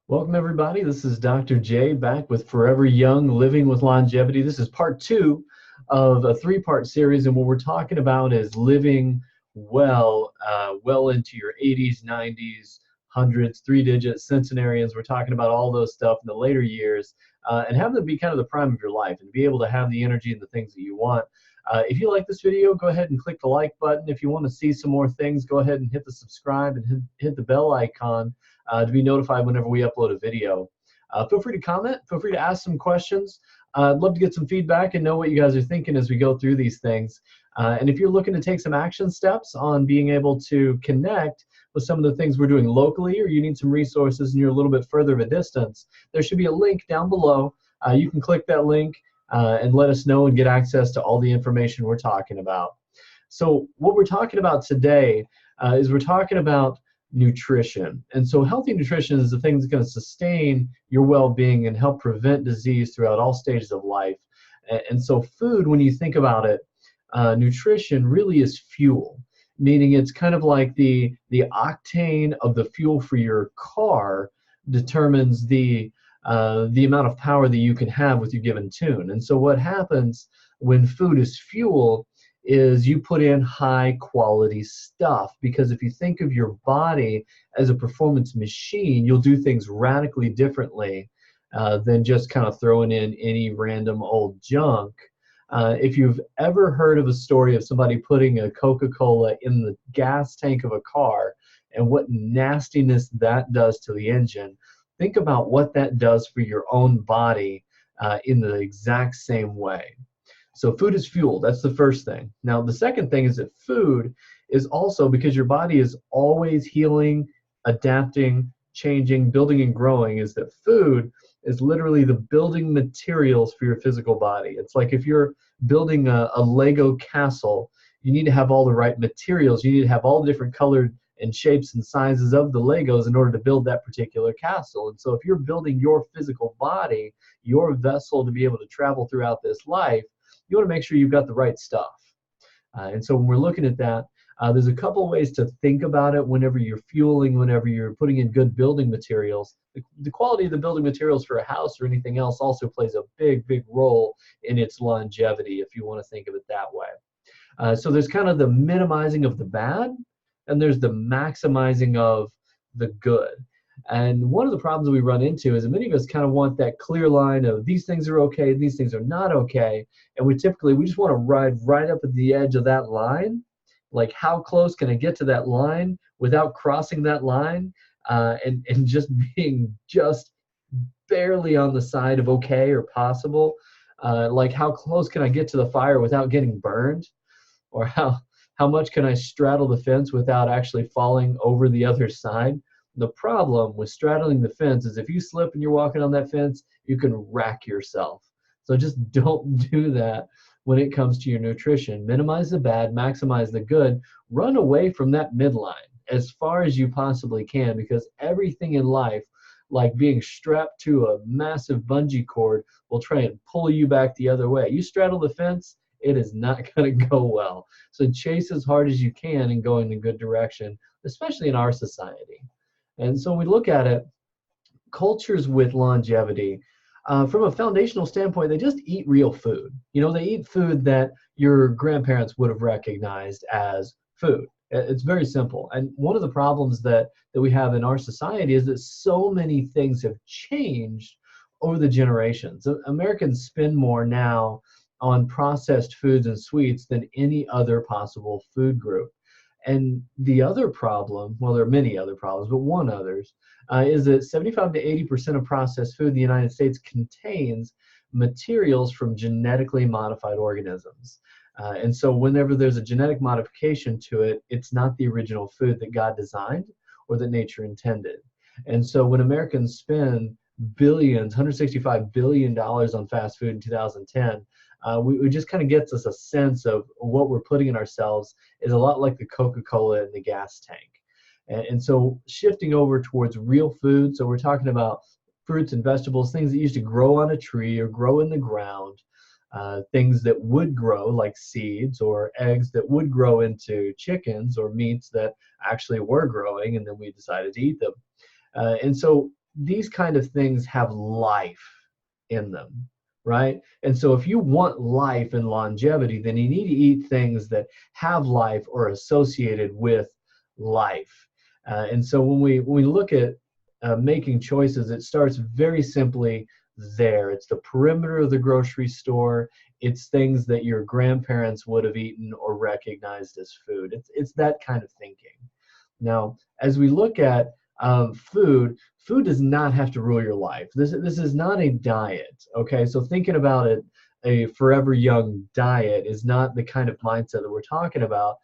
Welcome, everybody. This is Dr. J back with Forever Young, Living with Longevity. This is part two of a three-part series, and what we're talking about is living well into your 80s, 90s, hundreds, three-digit centenarians. We're talking about all those stuff in the later years, and having them be kind of the prime of your life and be able to have the energy and the things that you want. If you like this video, go ahead and click the like button. If you want to see some more things, go ahead and hit the subscribe and hit the bell icon to be notified whenever we upload a video. Feel free to comment. Feel free to ask some questions. I'd love to get some feedback and know what you guys are thinking as we go through these things. And if you're looking to take some action steps on being able to connect with some of the things we're doing locally, or you need some resources and you're a little bit further of a distance, there should be a link down below. You can click that link and let us know and get access to all the information we're talking about. So what we're talking about today is we're talking about nutrition. And so healthy nutrition is the thing that's going to sustain your well-being and help prevent disease throughout all stages of life. And so food, when you think about it, nutrition really is fuel, meaning it's kind of like the octane of the fuel for your car determines the amount of power that you can have with your given tune. And so what happens when food is fuel is you put in high quality stuff, because if you think of your body as a performance machine, you'll do things radically differently than just kind of throwing in any random old junk. If you've ever heard of a story of somebody putting a Coca-Cola in the gas tank of a car and what nastiness that does to the engine, think about what that does for your own body in the exact same way. So food is fuel. That's the first thing. Now, the second thing is that food is also, because your body is always healing, adapting, changing, building, and growing, is that food is literally the building materials for your physical body. It's like if you're building a Lego castle, you need to have all the right materials. You need to have all the different colored and shapes and sizes of the Legos in order to build that particular castle. And so if you're building your physical body, your vessel to be able to travel throughout this life, you want to make sure you've got the right stuff. And so when we're looking at that, there's a couple ways to think about it whenever you're fueling, whenever you're putting in good building materials. The quality of the building materials for a house or anything else also plays a big, big role in its longevity, if you want to think of it that way. So there's kind of the minimizing of the bad, and there's the maximizing of the good. And one of the problems we run into is that many of us kind of want that clear line of these things are okay, these things are not okay. And we just want to ride right up at the edge of that line. Like, how close can I get to that line without crossing that line and just being just barely on the side of okay or possible? Like, how close can I get to the fire without getting burned? Or how much can I straddle the fence without actually falling over the other side? The problem with straddling the fence is if you slip and you're walking on that fence, you can wreck yourself. So just don't do that when it comes to your nutrition. Minimize the bad, maximize the good. Run away from that midline as far as you possibly can, because everything in life, like being strapped to a massive bungee cord, will try and pull you back the other way. You straddle the fence, it is not going to go well. So chase as hard as you can and go in a good direction, especially in our society. And so we look at it, cultures with longevity, from a foundational standpoint, they just eat real food. You know, they eat food that your grandparents would have recognized as food. It's very simple. And one of the problems that we have in our society is that so many things have changed over the generations. Americans spend more now on processed foods and sweets than any other possible food group. And the other problem, well, there are many other problems, but one others, is that 75 to 80% of processed food in the United States contains materials from genetically modified organisms. And so whenever there's a genetic modification to it, it's not the original food that God designed or that nature intended. And so when Americans spend billions, $165 billion on fast food in 2010, we just kind of gets us a sense of what we're putting in ourselves is a lot like the Coca-Cola in the gas tank. And so shifting over towards real food, so we're talking about fruits and vegetables, things that used to grow on a tree or grow in the ground, things that would grow like seeds, or eggs that would grow into chickens, or meats that actually were growing and then we decided to eat them. And so these kind of things have life in them, right? And so if you want life and longevity, then you need to eat things that have life or are associated with life. And so when we look at making choices, it starts very simply there. It's the perimeter of the grocery store. It's things that your grandparents would have eaten or recognized as food. It's that kind of thinking. Now, as we look at food does not have to rule your life. This is not a diet, okay? So thinking about it, a forever young diet is not the kind of mindset that we're talking about.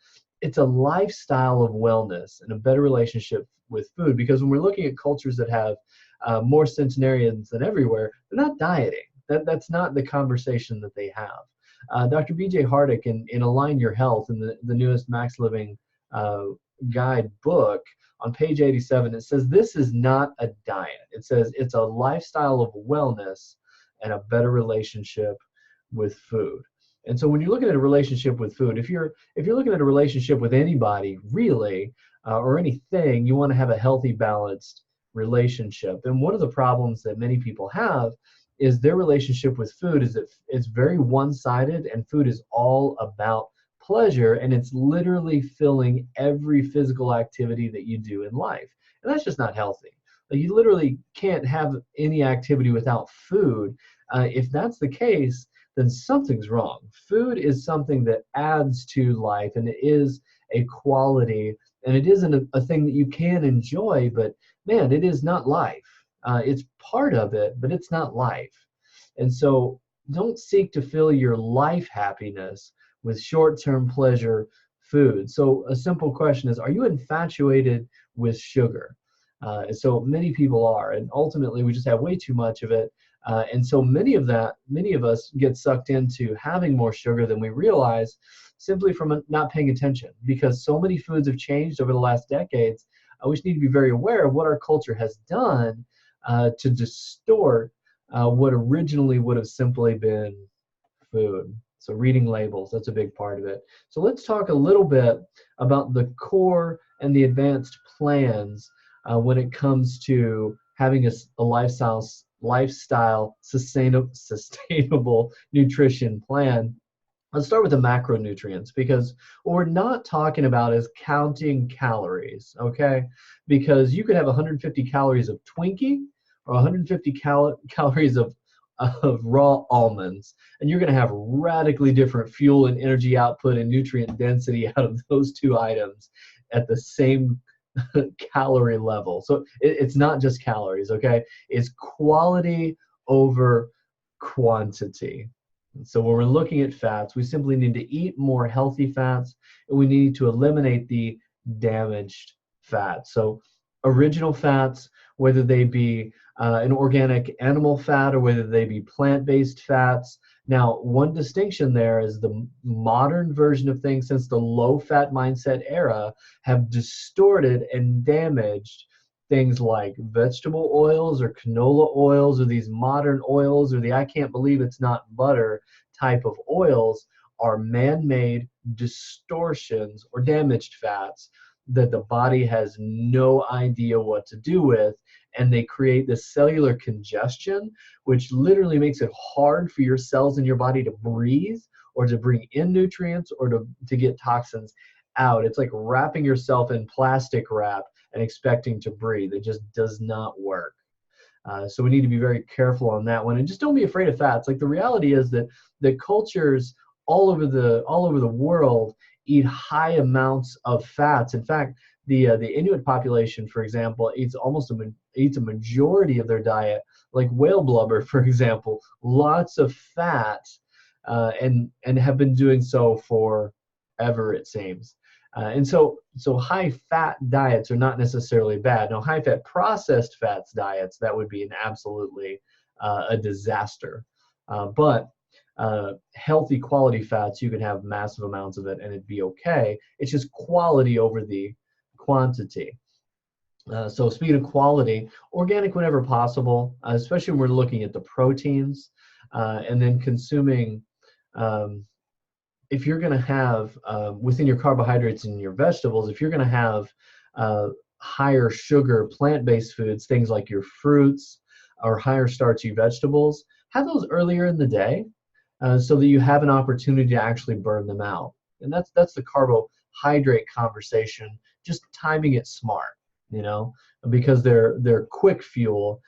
It's a lifestyle of wellness and a better relationship with food, because when we're looking at cultures that have more centenarians than everywhere, they're not dieting. That's not the conversation that they have. Dr. B.J. Hardick in Align Your Health, in the newest Max Living uh, Guide book, on page 87, it says this is not a diet. It says it's a lifestyle of wellness and a better relationship with food. And so when you're looking at a relationship with food, if you're looking at a relationship with anybody really, or anything, you want to have a healthy, balanced relationship. And one of the problems that many people have is their relationship with food is that it's very one-sided, and food is all about pleasure, and it's literally filling every physical activity that you do in life. And that's just not healthy. Like, you literally can't have any activity without food. If that's the case, then something's wrong. Food is something that adds to life, and it is a quality, and it isn't a thing that you can enjoy, but man, it is not life. It's part of it, but it's not life. And so don't seek to fill your life happiness with short-term pleasure food. So a simple question is, are you infatuated with sugar? So many people are, and ultimately we just have way too much of it. And so many of us get sucked into having more sugar than we realize, simply from not paying attention, because so many foods have changed over the last decades. We just need to be very aware of what our culture has done to distort what originally would have simply been food. So reading labels, that's a big part of it. So let's talk a little bit about the core and the advanced plans when it comes to having a lifestyle sustainable nutrition plan. Let's start with the macronutrients, because what we're not talking about is counting calories, okay? Because you could have 150 calories of Twinkie or 150 calories of raw almonds, and you're going to have radically different fuel and energy output and nutrient density out of those two items at the same calorie level. So it's not just calories, okay? It's quality over quantity. So when we're looking at fats, we simply need to eat more healthy fats, and we need to eliminate the damaged fats. So original fats, whether they be an organic animal fat or whether they be plant-based fats. Now, one distinction there is the modern version of things, since the low-fat mindset era, have distorted and damaged things like vegetable oils or canola oils or these modern oils, or the I can't believe it's not butter type of oils, are man-made distortions or damaged fats that the body has no idea what to do with, and they create this cellular congestion, which literally makes it hard for your cells in your body to breathe or to bring in nutrients or to get toxins out. It's like wrapping yourself in plastic wrap and expecting to breathe. It just does not work. So we need to be very careful on that one, and just don't be afraid of fats. Like, the reality is that the cultures all over the world eat high amounts of fats. In fact, the Inuit population, for example, eats a majority of their diet, like whale blubber, for example, lots of fat, and have been doing so forever, it seems. And so high fat diets are not necessarily bad. Now, high fat processed fats diets, that would be an absolutely a disaster. But healthy quality fats, you can have massive amounts of it and it'd be okay. It's just quality over the quantity. So speaking of quality, organic whenever possible, especially when we're looking at the proteins, and then consuming, if you're going to have within your carbohydrates and your vegetables, if you're going to have higher sugar plant-based foods, things like your fruits or higher starchy vegetables, have those earlier in the day so that you have an opportunity to actually burn them out. And that's the carbohydrate conversation, just timing it smart, you know, because they're quick fuel.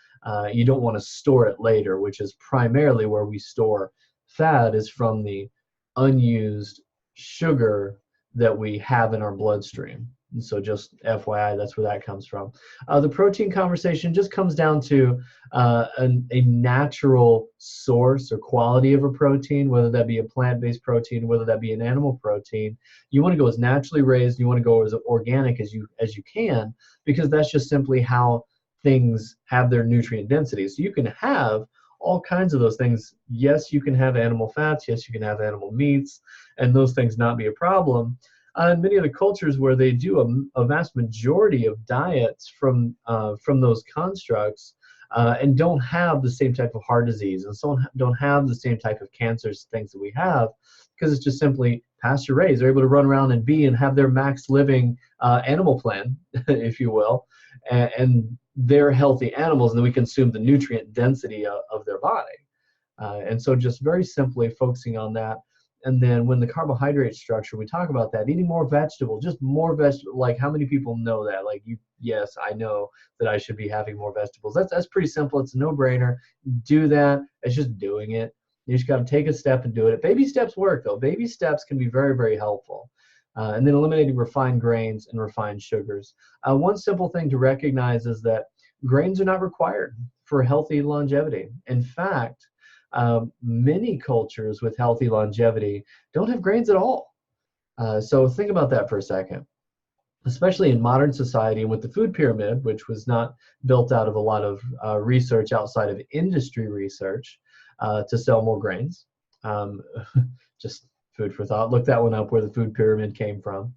You don't want to store it later, which is primarily where we store fat, is from the unused sugar that we have in our bloodstream. And so just FYI, that's where that comes from. The protein conversation just comes down to a natural source or quality of a protein, whether that be a plant-based protein, whether that be an animal protein. You want to go as naturally raised, you want to go as organic as you can, because that's just simply how things have their nutrient density. So you can have all kinds of those things. Yes, you can have animal fats. Yes, you can have animal meats, and those things not be a problem. In many other cultures where they do a vast majority of diets from those constructs and don't have the same type of heart disease and so don't have the same type of cancers, things that we have, because it's just simply pasture raised. They're able to run around and have their max living animal plan, if you will, and they're healthy animals, and then we consume the nutrient density of their body. And so just very simply focusing on that. And then when the carbohydrate structure, we talk about that, eating more vegetables, just more vegetables. Like, how many people know that? Like, yes, I know that I should be having more vegetables. That's pretty simple. It's a no-brainer. Do that. It's just doing it. You just got to take a step and do it. Baby steps work, though. Baby steps can be very, very helpful. And then eliminating refined grains and refined sugars. One simple thing to recognize is that grains are not required for healthy longevity. In fact, many cultures with healthy longevity don't have grains at all. So think about that for a second. Especially in modern society and with the food pyramid, which was not built out of a lot of research outside of industry research to sell more grains. Just food for thought. Look that one up, where the food pyramid came from.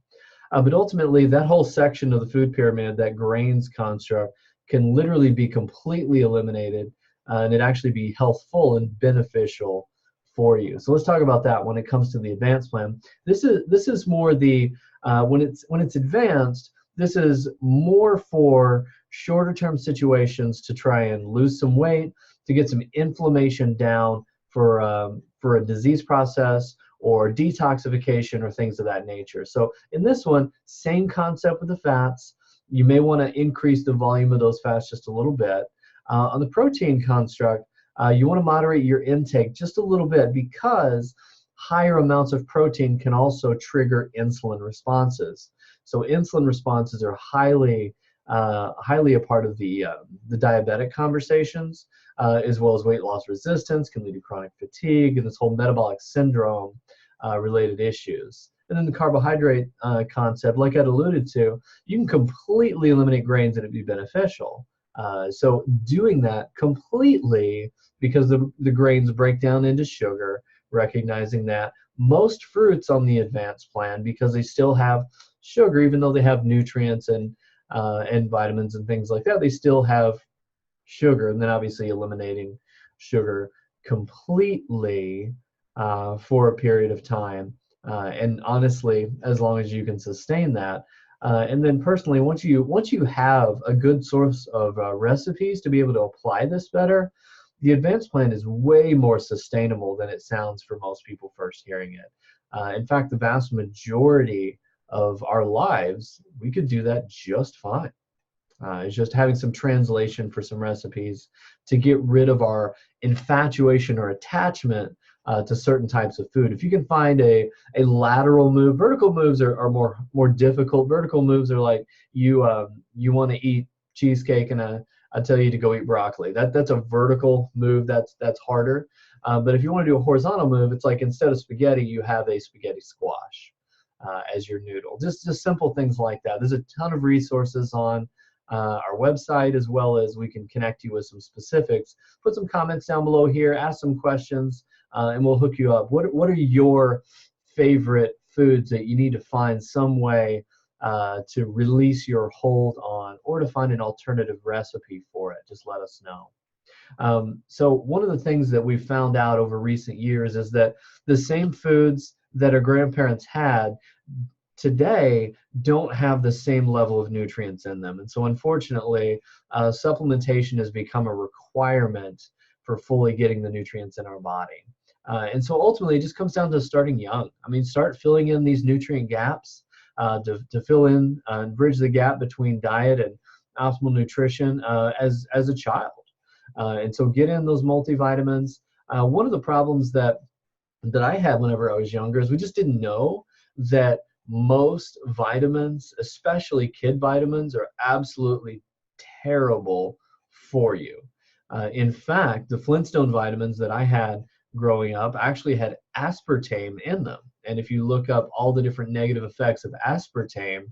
But ultimately, that whole section of the food pyramid, that grains construct, can literally be completely eliminated and it actually be healthful and beneficial for you. So let's talk about that when it comes to the advanced plan. This is more the when it's advanced, this is more for shorter term situations to try and lose some weight, to get some inflammation down for a disease process or detoxification or things of that nature. So in this one, same concept with the fats. You may want to increase the volume of those fats just a little bit. On the protein construct, you want to moderate your intake just a little bit, because higher amounts of protein can also trigger insulin responses. So insulin responses are highly a part of the diabetic conversations, as well as weight loss resistance, can lead to chronic fatigue and this whole metabolic syndrome related issues. And then the carbohydrate concept, like I'd alluded to, you can completely eliminate grains and it'd be beneficial. So doing that completely, because the grains break down into sugar, recognizing that most fruits on the advanced plan, because they still have sugar, even though they have nutrients and vitamins and things like that, they still have sugar. And then obviously eliminating sugar completely for a period of time. And honestly, as long as you can sustain that. And then personally, once you have a good source of recipes to be able to apply this better, the advanced plan is way more sustainable than it sounds for most people first hearing it. In fact, the vast majority of our lives, we could do that just fine. It's just having some translation for some recipes to get rid of our infatuation or attachment to certain types of food. If you can find a lateral move, vertical moves are more difficult. Vertical moves are like you want to eat cheesecake and I tell you to go eat broccoli. That's a vertical move. That's harder. But if you want to do a horizontal move, it's like instead of spaghetti, you have a spaghetti squash as your noodle. Just simple things like that. There's a ton of resources on our website, as well as we can connect you with some specifics. Put some comments down below here, ask some questions, and we'll hook you up. What are your favorite foods that you need to find some way to release your hold on, or to find an alternative recipe for it? Just let us know. So one of the things that we've found out over recent years is that the same foods that our grandparents had, today don't have the same level of nutrients in them. And so unfortunately, supplementation has become a requirement for fully getting the nutrients in our body. And so ultimately, it just comes down to starting young. I mean, start filling in these nutrient gaps to fill in and bridge the gap between diet and optimal nutrition as a child. And so get in those multivitamins. One of the problems that I had whenever I was younger is we just didn't know that most vitamins, especially kid vitamins, are absolutely terrible for you. In fact, the Flintstone vitamins that I had growing up actually had aspartame in them. And if you look up all the different negative effects of aspartame,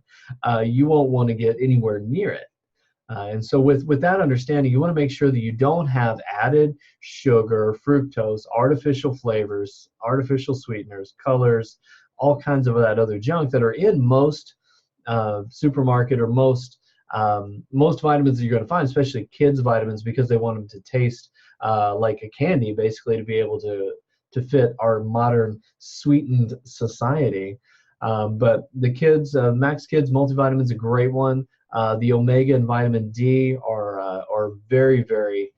you won't want to get anywhere near it. And so with that understanding, you want to make sure that you don't have added sugar, fructose, artificial flavors, artificial sweeteners, colors, all kinds of that other junk that are in most supermarket or most vitamins that you're going to find, especially kids' vitamins, because they want them to taste like a candy, basically, to be able to fit our modern sweetened society. But the kids, Max Kids multivitamin is a great one. The omega and vitamin D are very, very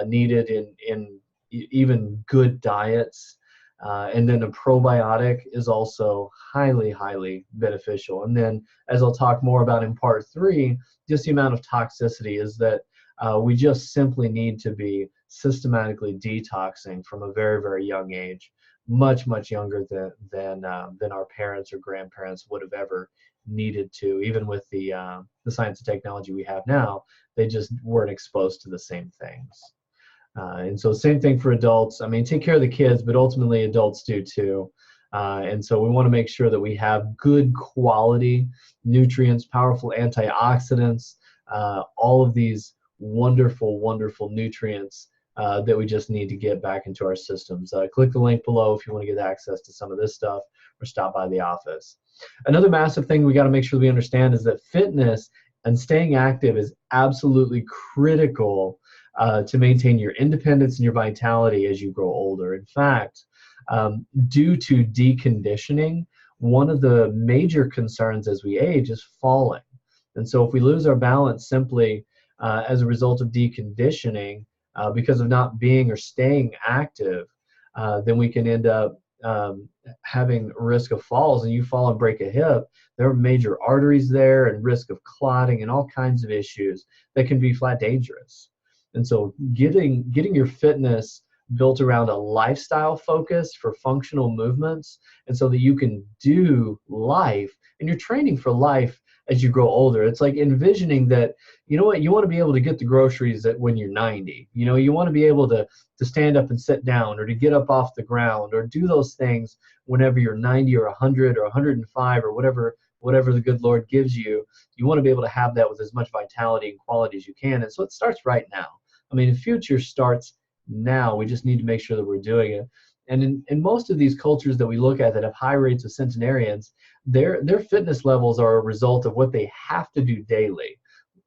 needed in even good diets. And then a probiotic is also highly, highly beneficial. And then, as I'll talk more about in part 3, just the amount of toxicity is that we just simply need to be systematically detoxing from a very, very young age, much, much younger than our parents or grandparents would have ever needed to. Even with the science and technology we have now, they just weren't exposed to the same things. And so same thing for adults. I mean, take care of the kids, but ultimately adults do too. And so we want to make sure that we have good quality nutrients, powerful antioxidants, all of these wonderful, wonderful nutrients that we just need to get back into our systems. Click the link below if you want to get access to some of this stuff, or stop by the office. Another massive thing we got to make sure we understand is that fitness and staying active is absolutely critical to maintain your independence and your vitality as you grow older. In fact, due to deconditioning, one of the major concerns as we age is falling. And so if we lose our balance simply as a result of deconditioning, because of not being or staying active, then we can end up having risk of falls. And you fall and break a hip, there are major arteries there and risk of clotting and all kinds of issues that can be flat dangerous. And so getting your fitness built around a lifestyle focus for functional movements, and so that you can do life, and you're training for life as you grow older. It's like envisioning that, you know what, you want to be able to get the groceries when you're 90. You know, you want to be able to stand up and sit down, or to get up off the ground, or do those things whenever you're 90 or 100 or 105 or whatever the good Lord gives you. You want to be able to have that with as much vitality and quality as you can. And so it starts right now. I mean, the future starts now. We just need to make sure that we're doing it. And in most of these cultures that we look at that have high rates of centenarians, their fitness levels are a result of what they have to do daily,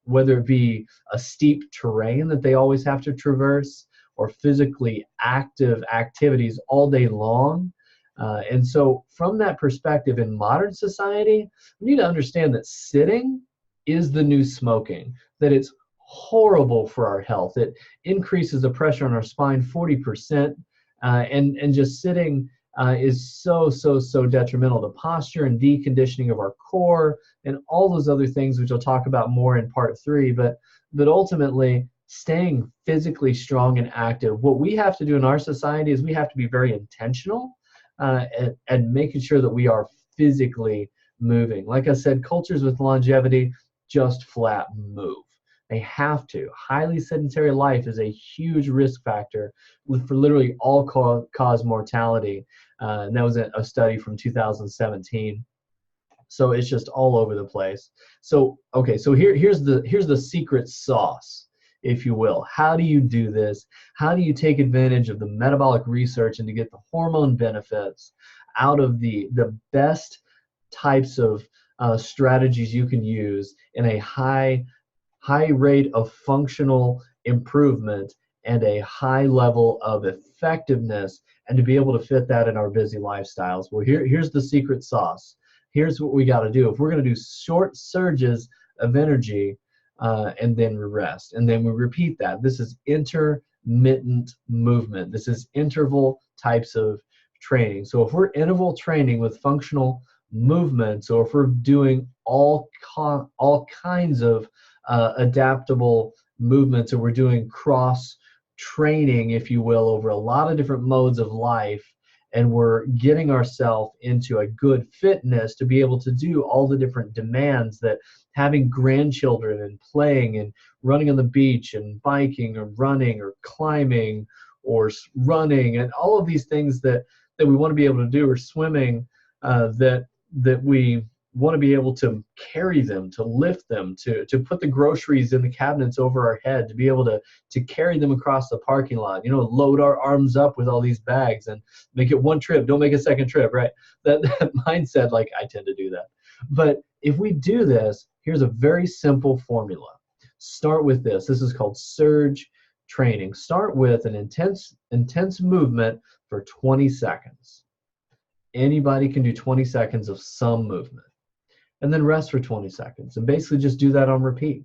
whether it be a steep terrain that they always have to traverse, or physically active activities all day long. And so from that perspective, in modern society, we need to understand that sitting is the new smoking, that it's horrible for our health. It increases the pressure on our spine 40%, and just sitting is so detrimental to posture and deconditioning of our core and all those other things, which I'll talk about more in part 3. But ultimately, staying physically strong and active, what we have to do in our society is we have to be very intentional and making sure that we are physically moving. Like I said, cultures with longevity just flat move. They have to. Highly sedentary life is a huge risk factor for literally all-cause mortality. And that was a study from 2017. So it's just all over the place. So okay, so here's the secret sauce, if you will. How do you do this? How do you take advantage of the metabolic research and to get the hormone benefits out of the best types of strategies you can use in a high rate of functional improvement and a high level of effectiveness, and to be able to fit that in our busy lifestyles? Well, here's the secret sauce. here's what we got to do. If we're going to do short surges of energy, and then we rest, and then we repeat that. This is intermittent movement. This is interval types of training. So if we're interval training with functional movements, or if we're doing all kinds of adaptable movements, or we're doing cross training, if you will, over a lot of different modes of life, and we're getting ourselves into a good fitness to be able to do all the different demands that having grandchildren and playing and running on the beach and biking or running or climbing or running and all of these things that we want to be able to do, or swimming, that we want to be able to carry them, to lift them, to put the groceries in the cabinets over our head, to be able to carry them across the parking lot, load our arms up with all these bags and make it one trip, don't make a second trip, right? That mindset, like I tend to do that. But if we do this, here's a very simple formula. Start with this. This is called surge training. Start with an intense movement for 20 seconds. Anybody can do 20 seconds of some movement. And then rest for 20 seconds. And basically just do that on repeat.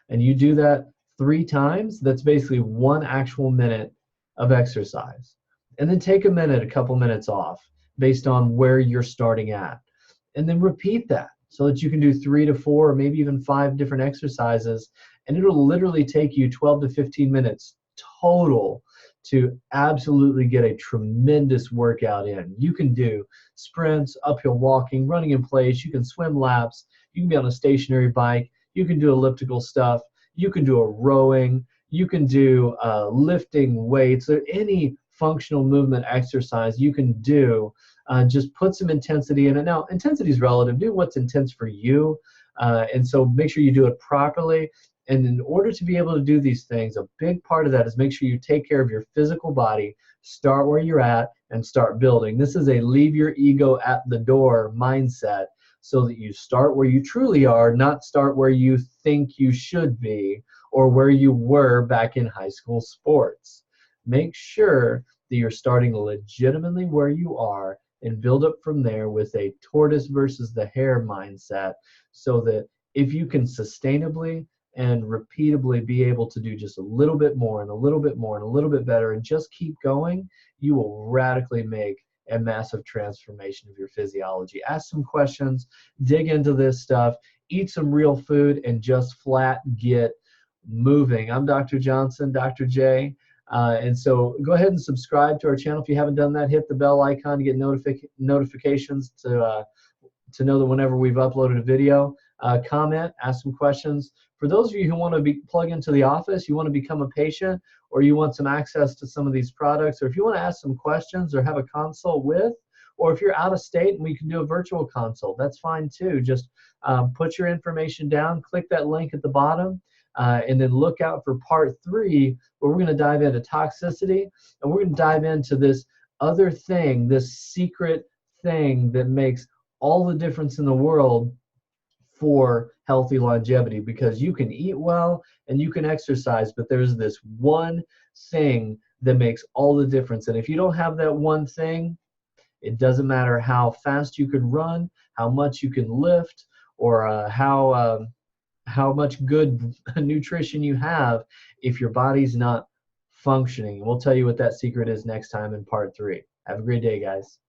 And you do that 3 times, that's basically 1 actual minute of exercise. And then take a couple minutes off based on where you're starting at. And then repeat that so that you can do 3 to 4 or maybe even 5 different exercises. And it'll literally take you 12 to 15 minutes total to absolutely get a tremendous workout in. You can do sprints, uphill walking, running in place, you can swim laps, you can be on a stationary bike, you can do elliptical stuff, you can do a rowing, you can do lifting weights, or any functional movement exercise you can do. Just put some intensity in it. Now, intensity is relative. Do what's intense for you. And so make sure you do it properly. And in order to be able to do these things, a big part of that is make sure you take care of your physical body, start where you're at, and start building. This is a leave your ego at the door mindset, so that you start where you truly are, not start where you think you should be or where you were back in high school sports. Make sure that you're starting legitimately where you are and build up from there with a tortoise versus the hare mindset, so that if you can sustainably and repeatably be able to do just a little bit more and a little bit more and a little bit better and just keep going, you will radically make a massive transformation of your physiology. Ask some questions, dig into this stuff, eat some real food, and just flat get moving. I'm Dr. Johnson, Dr. J. And so go ahead and subscribe to our channel if you haven't done that. Hit the bell icon to get notifications to know that whenever we've uploaded a video. Comment, ask some questions. For those of you who want to plug into the office, you want to become a patient, or you want some access to some of these products, or if you want to ask some questions or have a consult with, or if you're out of state and we can do a virtual consult, that's fine too. Just put your information down, click that link at the bottom, and then look out for part 3, where we're going to dive into toxicity, and we're going to dive into this other thing, this secret thing that makes all the difference in the world for healthy longevity. Because you can eat well and you can exercise, but there's this one thing that makes all the difference. And if you don't have that one thing, it doesn't matter how fast you can run, how much you can lift, or how much good nutrition you have, if your body's not functioning. We'll tell you what that secret is next time in part 3. Have a great day, guys.